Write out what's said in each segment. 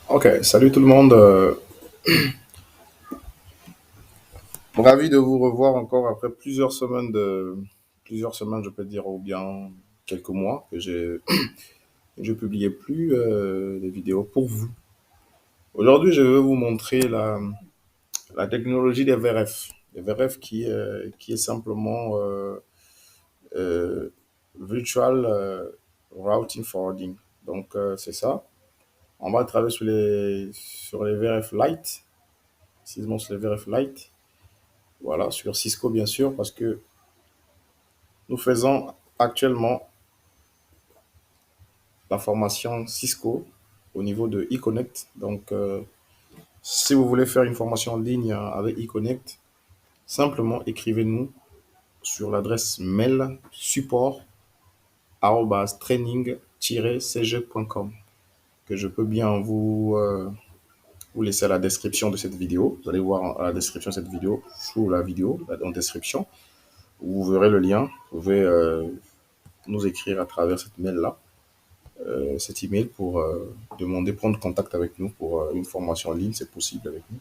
Ok, salut tout le monde. Ravi de vous revoir encore après plusieurs semaines, je peux dire, ou bien quelques mois que je publiais plus des vidéos pour vous. Aujourd'hui, je vais vous montrer la technologie des VRF. Les VRF qui est simplement euh, Virtual Routing Forwarding. Donc, c'est ça. On va travailler sur les VRF Lite, précisément sur les VRF Lite. Voilà, sur Cisco bien sûr, parce que nous faisons actuellement la formation Cisco au niveau de eConnect. Donc, si vous voulez faire une formation en ligne avec eConnect, simplement écrivez-nous sur l'adresse mail support@training-cg.com que je peux bien vous laisser à la description de cette vidéo. Vous allez voir à la description de cette vidéo, sous la vidéo, en description, vous verrez le lien. Vous pouvez nous écrire à travers cette mail-là. Cet email pour demander, prendre contact avec nous pour une formation en ligne, c'est possible avec nous.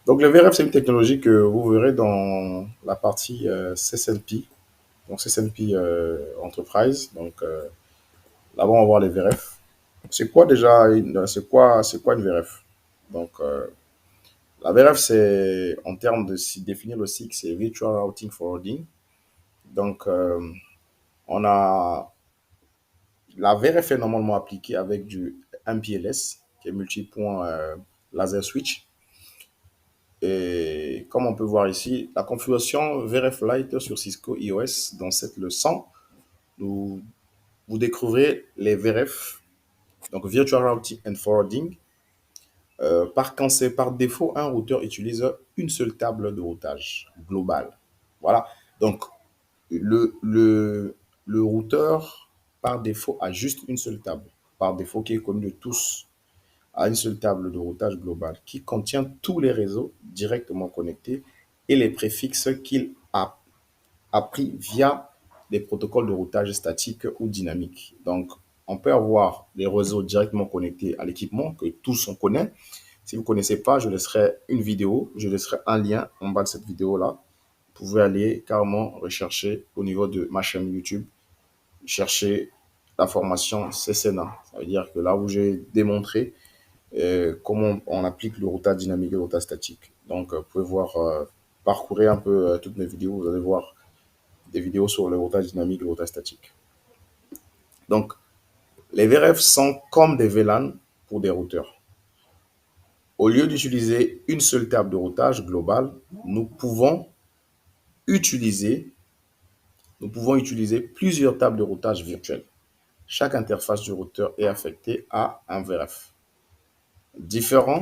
Donc le VRF, c'est une technologie que vous verrez dans la partie CSNP, donc CSNP Enterprise. Donc là-bas, on va voir les VRF. C'est quoi déjà c'est quoi une VRF? Donc la VRF, c'est en termes de définir le cycle, c'est Virtual Routing Forwarding. Donc on a la VRF est normalement appliquée avec du MPLS, qui est multipoint laser switch. Et comme on peut voir ici, la configuration VRF Lite sur Cisco iOS dans cette leçon, vous, vous découvrez les VRF, donc Virtual Routing and Forwarding. Par défaut, un routeur utilise une seule table de routage globale. Voilà. Donc, le, le, le routeur, par défaut, a juste une seule table. Par défaut, qui est connue de tous, à une seule table de routage global qui contient tous les réseaux directement connectés et les préfixes qu'il a appris via des protocoles de routage statique ou dynamique. Donc, on peut avoir des réseaux directement connectés à l'équipement que tous on connaît. Si vous ne connaissez pas, je laisserai une vidéo, je laisserai un lien en bas de cette vidéo-là. Vous pouvez aller carrément rechercher au niveau de ma chaîne YouTube, chercher la formation CCNA. Ça veut dire que là où j'ai démontré comment on applique le routage dynamique et le routage statique. Donc, vous pouvez voir, parcourir un peu toutes mes vidéos, vous allez voir des vidéos sur le routage dynamique et le routage statique. Donc, les VRF sont comme des VLAN pour des routeurs. Au lieu d'utiliser une seule table de routage globale, nous pouvons utiliser, nous pouvons utiliser plusieurs tables de routage virtuelles. Chaque interface du routeur est affectée à un VRF. Différents,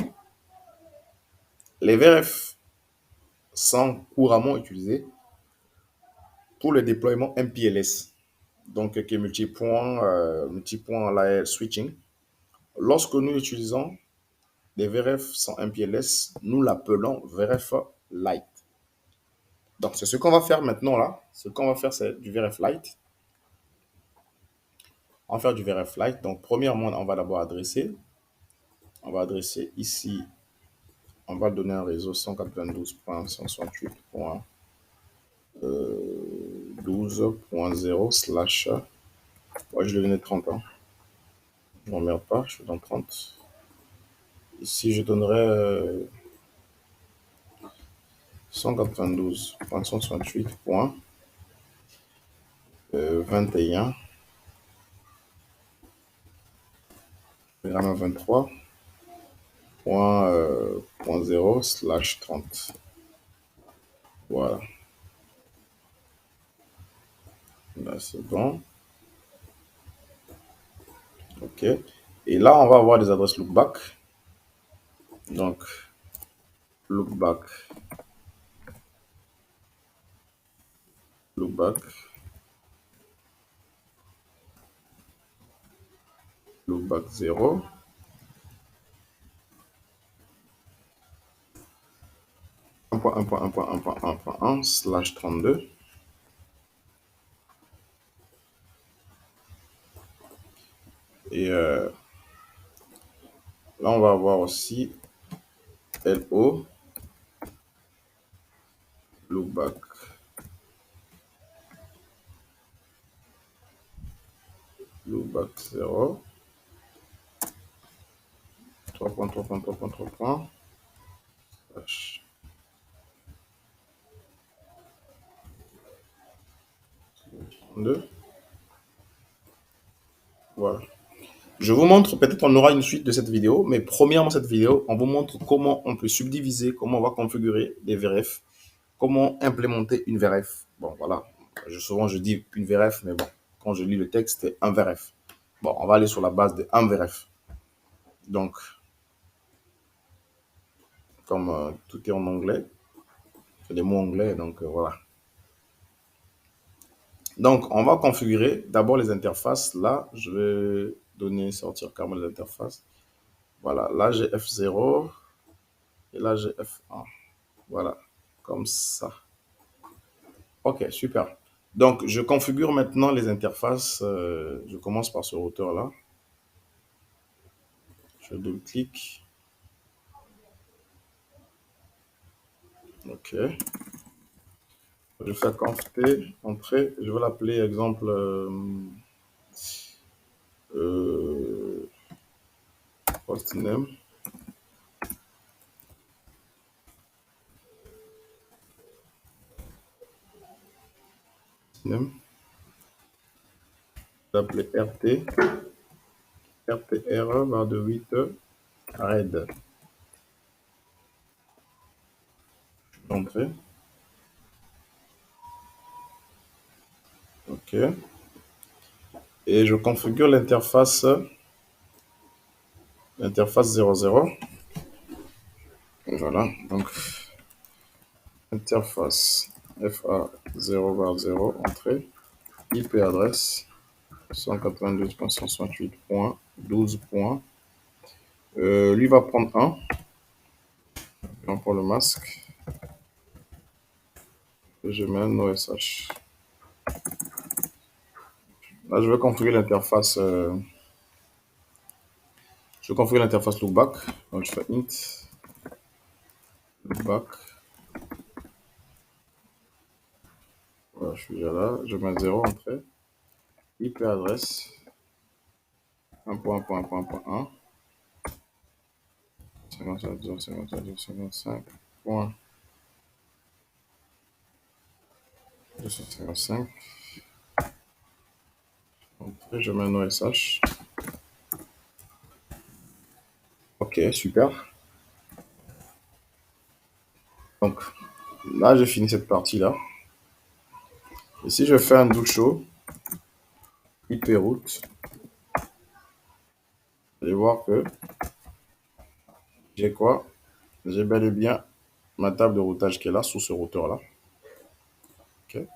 les VRF sont couramment utilisés pour le déploiement MPLS, donc qui est multipoint layer switching. Lorsque nous utilisons des VRF sans MPLS, nous l'appelons VRF Lite. Donc, c'est ce qu'on va faire maintenant là. Ce qu'on va faire, c'est du VRF Lite. On va faire du VRF Lite. Donc, premièrement, on va d'abord adresser. On va adresser ici, on va donner un réseau 192.168.12.0 slash. Ouais, je le donnais 30 ans. Je ne m'emmerde pas, je suis dans 30. Ici, je donnerais 192.168.21, 23.0 slash 30. Voilà, là c'est bon. OK. Et là, on va avoir des adresses loopback. Donc, loopback, loopback, loopback 0. 1.1.1.1.1.1 slash 32. Et Là, on va avoir aussi LO, loopback. Loopback 0. 3 points, 3 points, 3 points, 3 points. H. 2. Voilà. Je vous montre, peut-être on aura une suite de cette vidéo, mais premièrement, cette vidéo, on vous montre comment on peut subdiviser, comment on va configurer des VRF, comment implémenter une VRF. Bon, voilà. Souvent, je dis une VRF, mais bon, quand je lis le texte, c'est un VRF. Bon, on va aller sur la base de un VRF. Donc, comme tout est en anglais, c'est des mots anglais, donc voilà. Donc, on va configurer d'abord les interfaces. Là, je vais donner, sortir carrément les interfaces. Voilà, là j'ai F0 et là j'ai F1. Voilà, comme ça. Ok, super. Donc, je configure maintenant les interfaces. Je commence par ce routeur-là. Je double-clique. Ok. Je fais conft entrée. Je vais l'appeler exemple hostname. Name. Je vais l'appeler RT. RTR barre de 8 red. Entrée. Ok. Et je configure l'interface 00. Voilà. Donc, interface FA 0 barre 0, entrée. IP adresse 192.168.12. Lui va prendre 1. Pour le masque. Et je mets un OSH. Là, je vais configurer l'interface. Je configure l'interface loopback. Donc, je fais int loopback. Voilà, je suis déjà là. Je mets 0 entrée. IP adresse 1.1.1.1. 55.255. Entrée, je mets un OSH. Ok, super. Donc, là, j'ai fini cette partie-là. Et si je fais un do show, IP route, vous allez voir que j'ai quoi? J'ai bel et bien ma table de routage qui est là, sous ce routeur-là. Okay.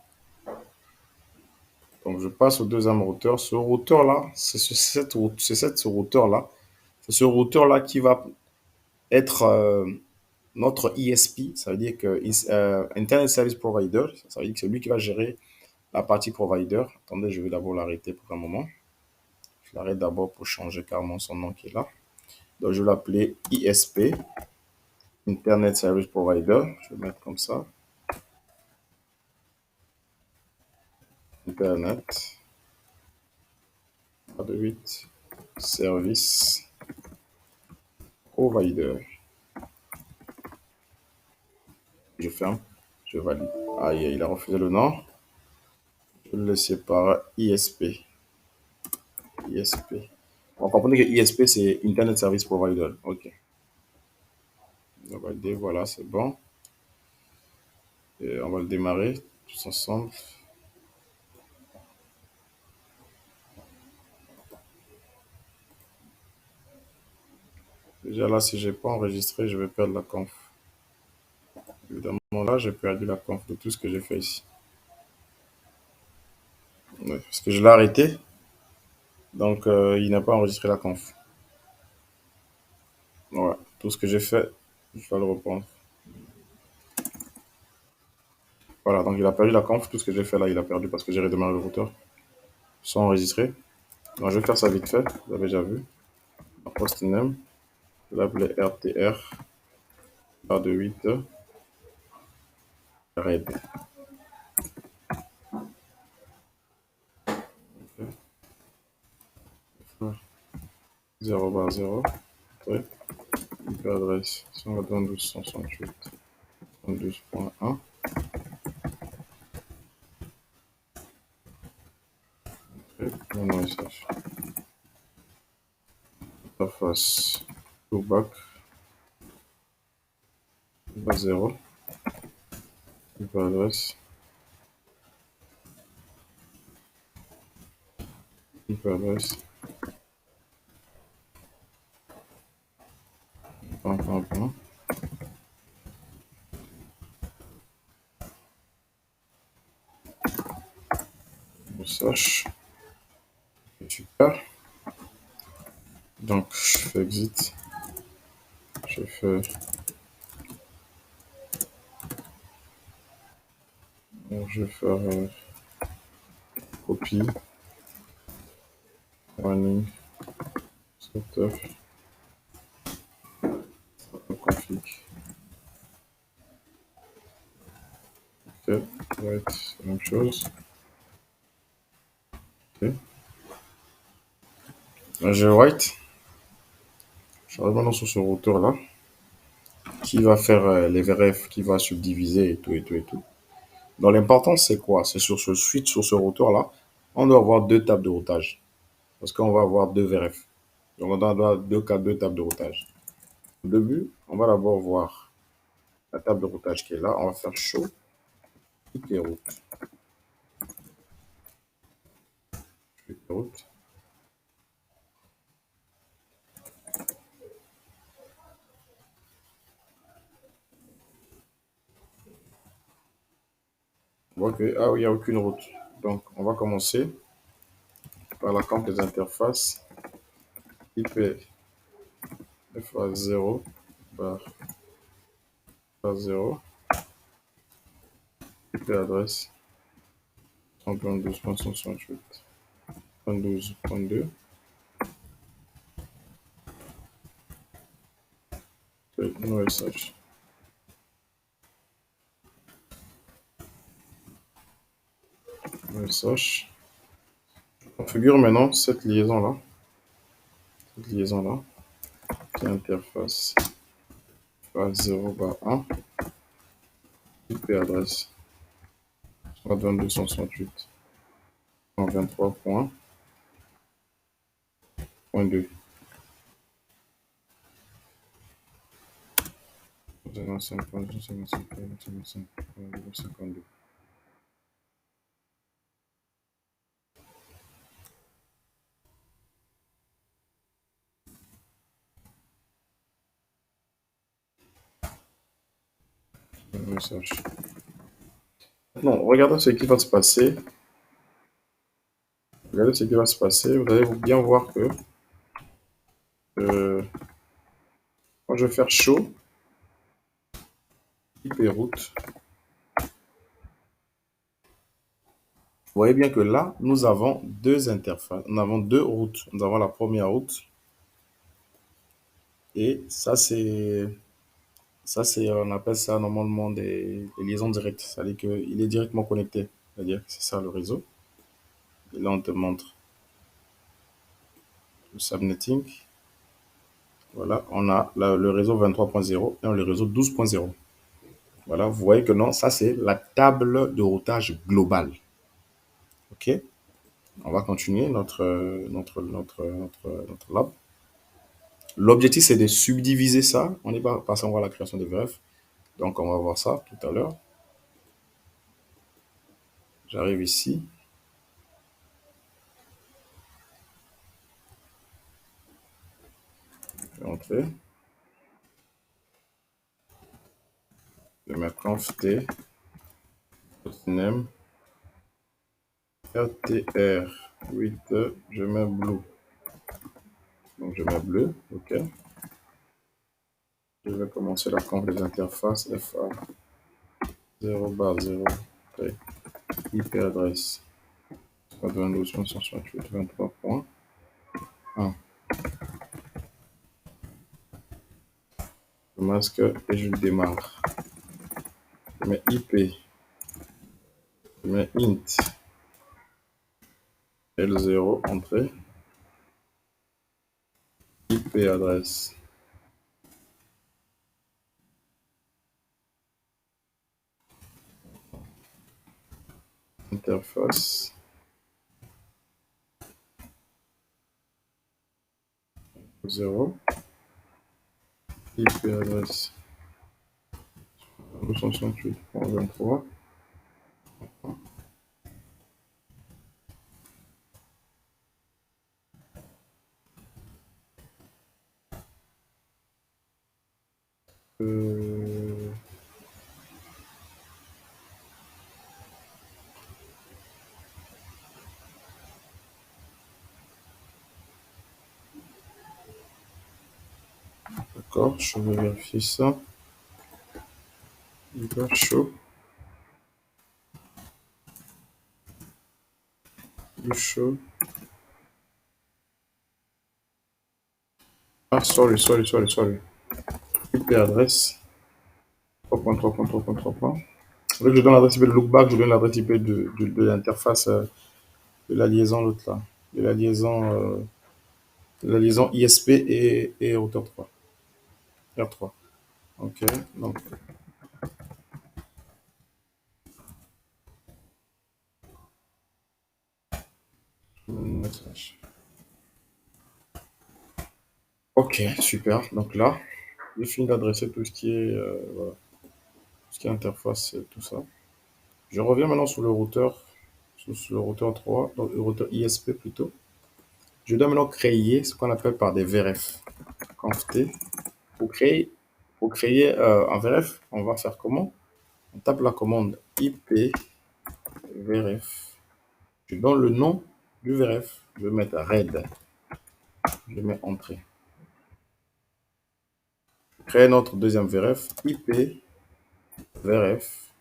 Donc, je passe au deuxième routeur. Ce routeur-là, c'est ce routeur-là. C'est ce routeur-là qui va être notre ISP. Ça veut dire que Internet Service Provider, ça veut dire que c'est lui qui va gérer la partie provider. Attendez, je vais d'abord l'arrêter pour un moment. Je l'arrête d'abord pour changer carrément son nom qui est là. Donc, je vais l'appeler ISP, Internet Service Provider. Je vais mettre comme ça. Internet. 8 Service Provider. Je ferme. Je valide. Aïe, il a refusé le nom. Je le sépare ISP. ISP. On comprend que ISP, c'est Internet Service Provider. OK. On va valider. Voilà, c'est bon. Et on va le démarrer tous ensemble. Déjà là, si je n'ai pas enregistré, je vais perdre la conf. Évidemment, là, j'ai perdu la conf de tout ce que j'ai fait ici. Ouais, parce que je l'ai arrêté. Donc, il n'a pas enregistré la conf. Ouais, tout ce que j'ai fait, je vais le reprendre. Voilà, donc il a perdu la conf. Tout ce que j'ai fait là, il a perdu parce que j'ai redémarré le routeur sans enregistrer. Donc, je vais faire ça vite fait. Vous avez déjà vu. Hostname. Je vais l'appeler RTR, barre de 8, RAID. 0 barre 0, IP adresse 192.168.12.1. Mon message. Interface loopback, base 0, IP adresse, IP adresse, point. Message. Super. Donc, je fais exit. Je fais. Je vais faire copie. Running. Setup. Config. Ok. Write. Même chose. Ok. Là, j'ai write. J'arrive maintenant sur ce routeur là qui va faire les VRF, qui va subdiviser et tout et tout et tout. Donc l'important c'est quoi? C'est sur ce switch, sur ce routeur là, on doit avoir deux tables de routage parce qu'on va avoir deux VRF. Donc on doit avoir deux tables de routage. Au début, on va d'abord voir la table de routage qui est là. On va faire show IP route. IP route. On voit que ah oui, il n'y a aucune route. Donc on va commencer par la compte des interfaces IP FA0 bar FA0 IP adresse 192.168.12.2. No message. Message. Je configure maintenant cette liaison-là. Cette liaison-là. Qui est interface FA0 bar 1. IP adresse 122.168.23.2. 55.255.52. Message. Maintenant, regardez ce qui va se passer. Regardez ce qui va se passer. Vous allez bien voir que quand je vais faire show IP route, vous voyez bien que là, nous avons deux interfaces. Nous avons deux routes. Nous avons la première route. Et on appelle ça normalement des liaisons directes. C'est-à-dire qu'il est directement connecté. C'est-à-dire que c'est ça le réseau. Et là, on te montre le subnetting. Voilà, on a le réseau 23.0 et le réseau 12.0. Voilà, vous voyez que non, ça c'est la table de routage globale. OK? On va continuer notre lab. L'objectif, c'est de subdiviser ça. On n'est pas passé encore à la création des VRF. Donc, on va voir ça tout à l'heure. J'arrive ici. Je vais entrer. Je vais mettre conf t name RTR8. Je mets blue. Donc, je mets bleu. OK. Je vais commencer la conf des interfaces FA 0 bar 0. Okay. IP adresse 192.168.23.1. masque et je démarre. Je mets IP, je mets int L0, entrée, IP adresse. Interface 0, IP adresse 268.23. D'accord, je vais vérifier ça. Hyper chaud. Du chaud. Ah, sorry. IP adresse 3.3.3.3. Avec je donne l'adresse IP de lookback, je donne l'adresse IP de l'interface de la liaison, l'autre là. De la liaison ISP et routeur 3. R3. Ok, donc. Ok, super. Donc là, j'ai fini d'adresser tout ce qui est, voilà, tout ce qui est interface et tout ça. Je reviens maintenant sur le routeur, sur le routeur 3, donc le routeur ISP plutôt. Je dois maintenant créer ce qu'on appelle par des VRF. Conft. Pour créer un VRF, on va faire comment? On tape la commande IP VRF. Je donne le nom du VRF. Je vais mettre RAID. Je mets entrée. Créer notre deuxième VRF. IP VRF.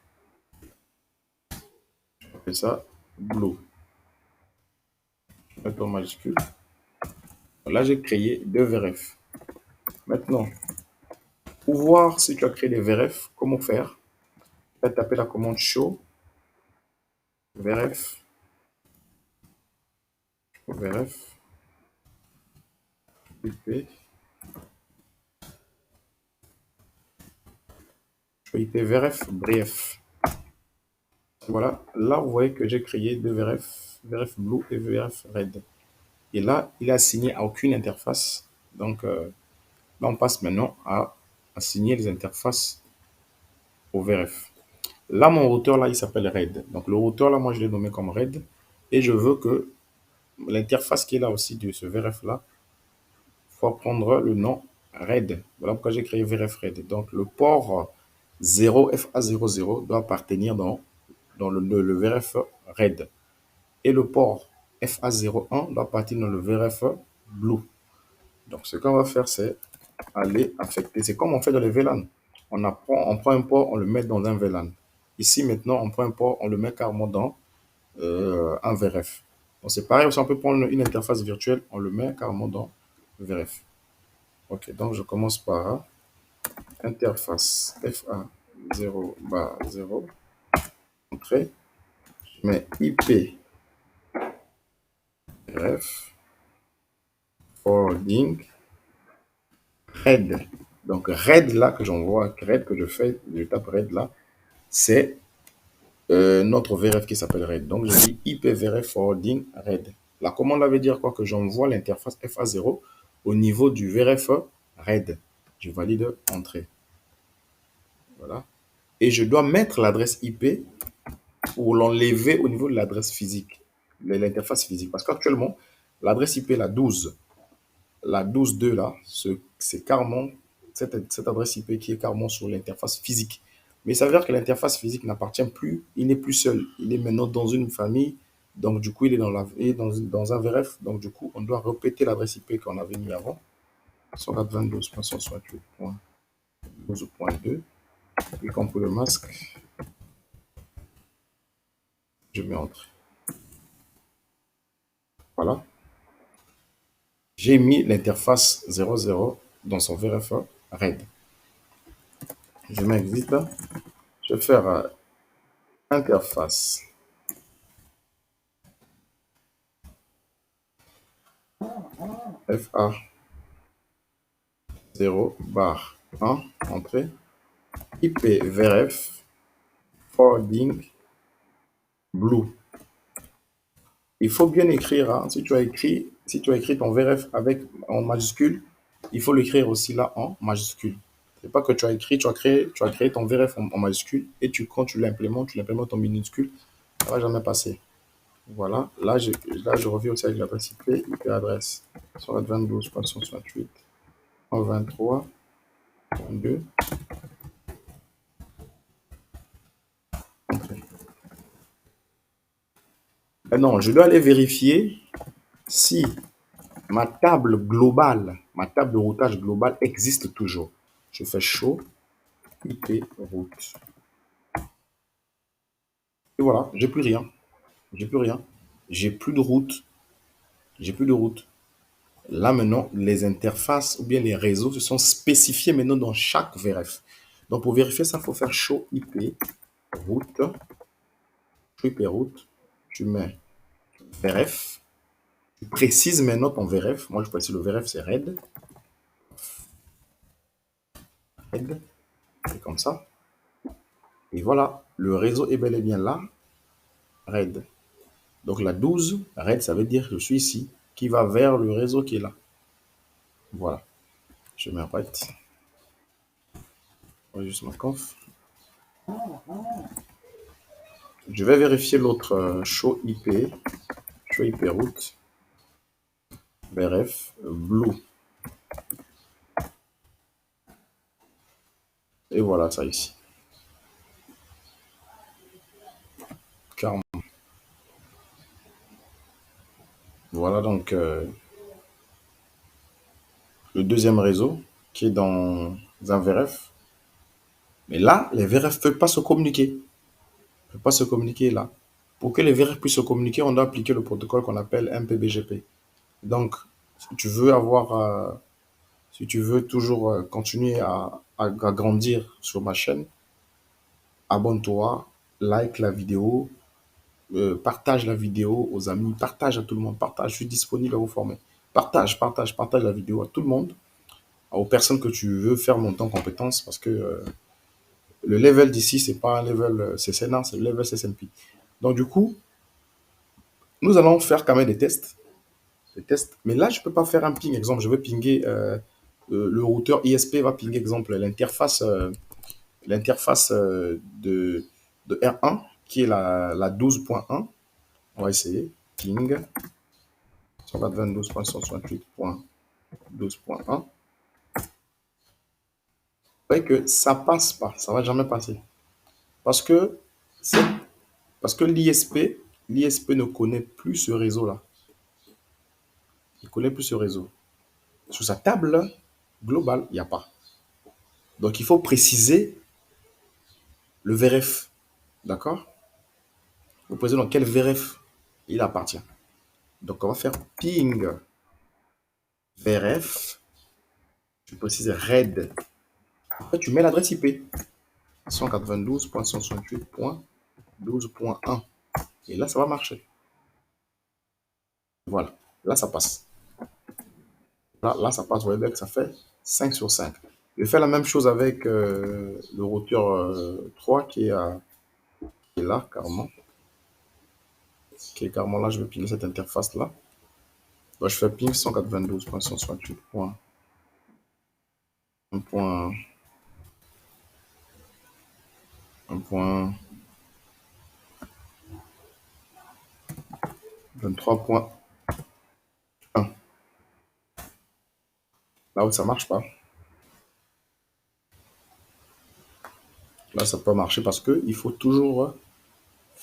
Je fais ça Blue. Je mets en majuscule. Là, j'ai créé deux VRF. Maintenant, pour voir si tu as créé des VRF, comment faire? Tu vas taper la commande show VRF. VRF. IP. IP VRF bref. Voilà, là vous voyez que j'ai créé deux VRF, VRF Blue et VRF Red. Et là, il est assigné à aucune interface. Donc là, on passe maintenant à assigner les interfaces au VRF. Là, mon routeur, là, il s'appelle Red. Donc le routeur, là, moi, je l'ai nommé comme Red. Et je veux que l'interface qui est là aussi de ce VRF-là, il faut prendre le nom Red. Voilà pourquoi j'ai créé VRF Red. Donc le port 0 FA00 doit appartenir dans le VRF Red. Et le port FA01 doit partir dans le VRF Blue. Donc, ce qu'on va faire, c'est aller affecter. C'est comme on fait dans les VLAN. On prend un port, on le met dans un VLAN. Ici, maintenant, on prend un port, on le met carrément dans un VRF. Donc, c'est pareil, si on peut prendre une interface virtuelle, on le met carrément dans VRF. Ok, donc je commence par interface FA0/0. Entrée. Je mets IP VRF forwarding RAID. Donc, RAID là que j'envoie, RAID que je fais, je tape RAID là, c'est notre VRF qui s'appelle RAID. Donc, je dis IP VRF forwarding RAID. La commande veut dire quoi? Que j'envoie l'interface FA0 au niveau du VRF RAID. Je valide entrée. Voilà. Et je dois mettre l'adresse IP pour l'enlever au niveau de l'adresse physique, de l'interface physique. Parce qu'actuellement, l'adresse IP, la 12.2 là, c'est carrément cette adresse IP qui est carrément sur l'interface physique. Mais ça veut dire que l'interface physique n'appartient plus, il n'est plus seul. Il est maintenant dans une famille, donc du coup, il est dans un VRF. Donc du coup, on doit répéter l'adresse IP qu'on avait mis avant, 192.168.12.2. Cliquons pour le masque, je mets entrée. Voilà. J'ai mis l'interface 00 dans son VRF RAID. Je mets exit. Je vais faire interface. FA 0 bar 1, entrée. IP VRF forwarding blue. Il faut bien écrire, hein. Si tu as écrit ton VRF avec en majuscule, il faut l'écrire aussi là en majuscule. C'est pas que tu as créé ton VRF en majuscule et quand tu l'implémentes en minuscule, ça va jamais passer. Voilà. Là, je reviens aussi avec l'adresse IP adresse 192.168, 123, 32. Non, je dois aller vérifier si ma table de routage globale existe toujours. Je fais show IP route. Et voilà, j'ai plus rien. J'ai plus rien. J'ai plus de route. J'ai plus de route. Là maintenant, les interfaces ou bien les réseaux se sont spécifiés maintenant dans chaque VRF. Donc pour vérifier ça, il faut faire show IP route. Show IP route. Tu mets VRF. Tu précises maintenant ton VRF. Moi, je précise le VRF, c'est RAID. RAID. C'est comme ça. Et voilà, le réseau est bel et bien là. RAID. Donc la 12, RAID, ça veut dire que je suis ici, qui va vers le réseau qui est là. Voilà. Je mets RAID. Juste ma conf. Je vais vérifier l'autre show IP route, VRF, blue. Et voilà ça ici. Carrément. Voilà donc le deuxième réseau qui est dans un VRF. Mais là, les VRF ne peuvent pas se communiquer. Ne peuvent pas se communiquer là. Pour que les VRF puissent se communiquer, on doit appliquer le protocole qu'on appelle MPBGP. Donc, si tu veux si tu veux toujours continuer à grandir sur ma chaîne, abonne-toi, like la vidéo, partage la vidéo aux amis, partage à tout le monde, partage, je suis disponible à vous former. Partage la vidéo à tout le monde, aux personnes que tu veux faire monter en compétences parce que le level d'ici, c'est pas un level CCNA, c'est le level CCNP. Donc, du coup, nous allons faire quand même des tests. Mais là, je ne peux pas faire un ping. Exemple, je veux pinguer le routeur ISP va pinguer, exemple, l'interface de R1 qui est la 12.1. On va essayer. Ping 192.168.12.1. Vous voyez que ça passe pas, ça va jamais passer. Parce que, l'ISP ne connaît plus ce réseau-là. Il ne connaît plus ce réseau. Sur sa table globale, il n'y a pas. Donc, il faut préciser le VRF. D'accord? Vous précisez dans quel VRF il appartient. Donc, on va faire ping VRF. Je précise RAID. Après, tu mets l'adresse IP. 192.168.12.1. Et là, ça va marcher. Voilà. Là, ça passe. Là, ça passe. Vous voyez bien que ça fait 5 sur 5. Je vais faire la même chose avec le routeur 3 qui est là, carrément. Qui est carrément là. Je vais piler cette interface-là. Donc, je fais ping 192.168.23.1. Là où ça marche pas. Là, ça peut pas marcher parce que il faut toujours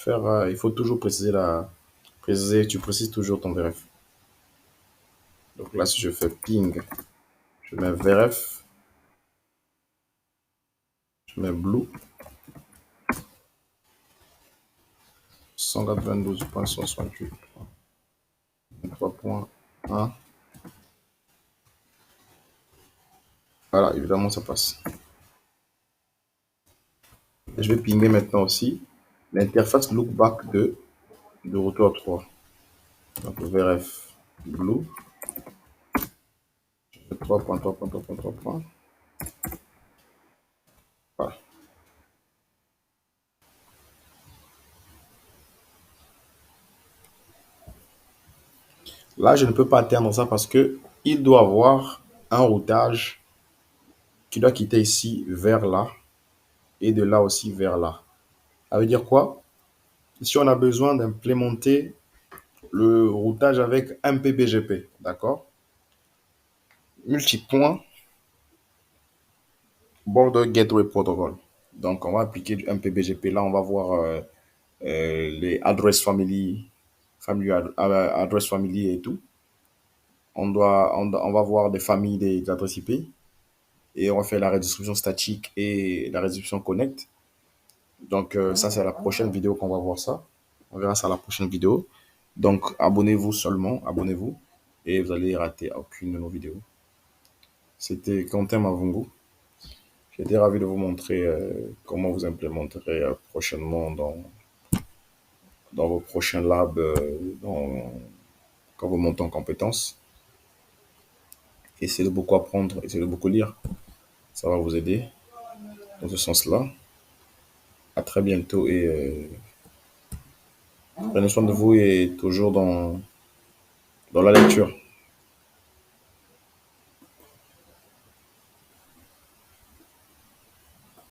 il faut toujours tu précises toujours ton VRF. Donc là, si je fais ping, je mets VRF, je mets blue, 192.168.3.1. Voilà, évidemment, ça passe. Et je vais pinguer maintenant aussi l'interface lookback de routeur 3. Donc VRF Blue 3.3.3.3. Voilà. Là, je ne peux pas atteindre ça parce que il doit avoir un routage qui doit quitter ici vers là et de là aussi vers là. Ça veut dire quoi? Si on a besoin d'implémenter le routage avec un PBGP, d'accord? Multipoint Border Gateway Protocol. Donc, on va appliquer un PBGP. Là, on va voir les address family, address family et tout. On va voir des familles des adresses IP et on va faire la redistribution statique et la redistribution connect. Donc, ça, c'est la prochaine vidéo qu'on va voir ça. On verra ça à la prochaine vidéo. Donc, abonnez-vous seulement, abonnez-vous et vous allez rater aucune de nos vidéos. C'était Quentin Mavungu. J'étais ravi de vous montrer comment vous implémenterez prochainement dans vos prochains labs, quand vous montez en compétences. Essayez de beaucoup apprendre, essayez de beaucoup lire. Ça va vous aider dans ce sens-là. À très bientôt et prenez soin de vous et toujours dans la lecture.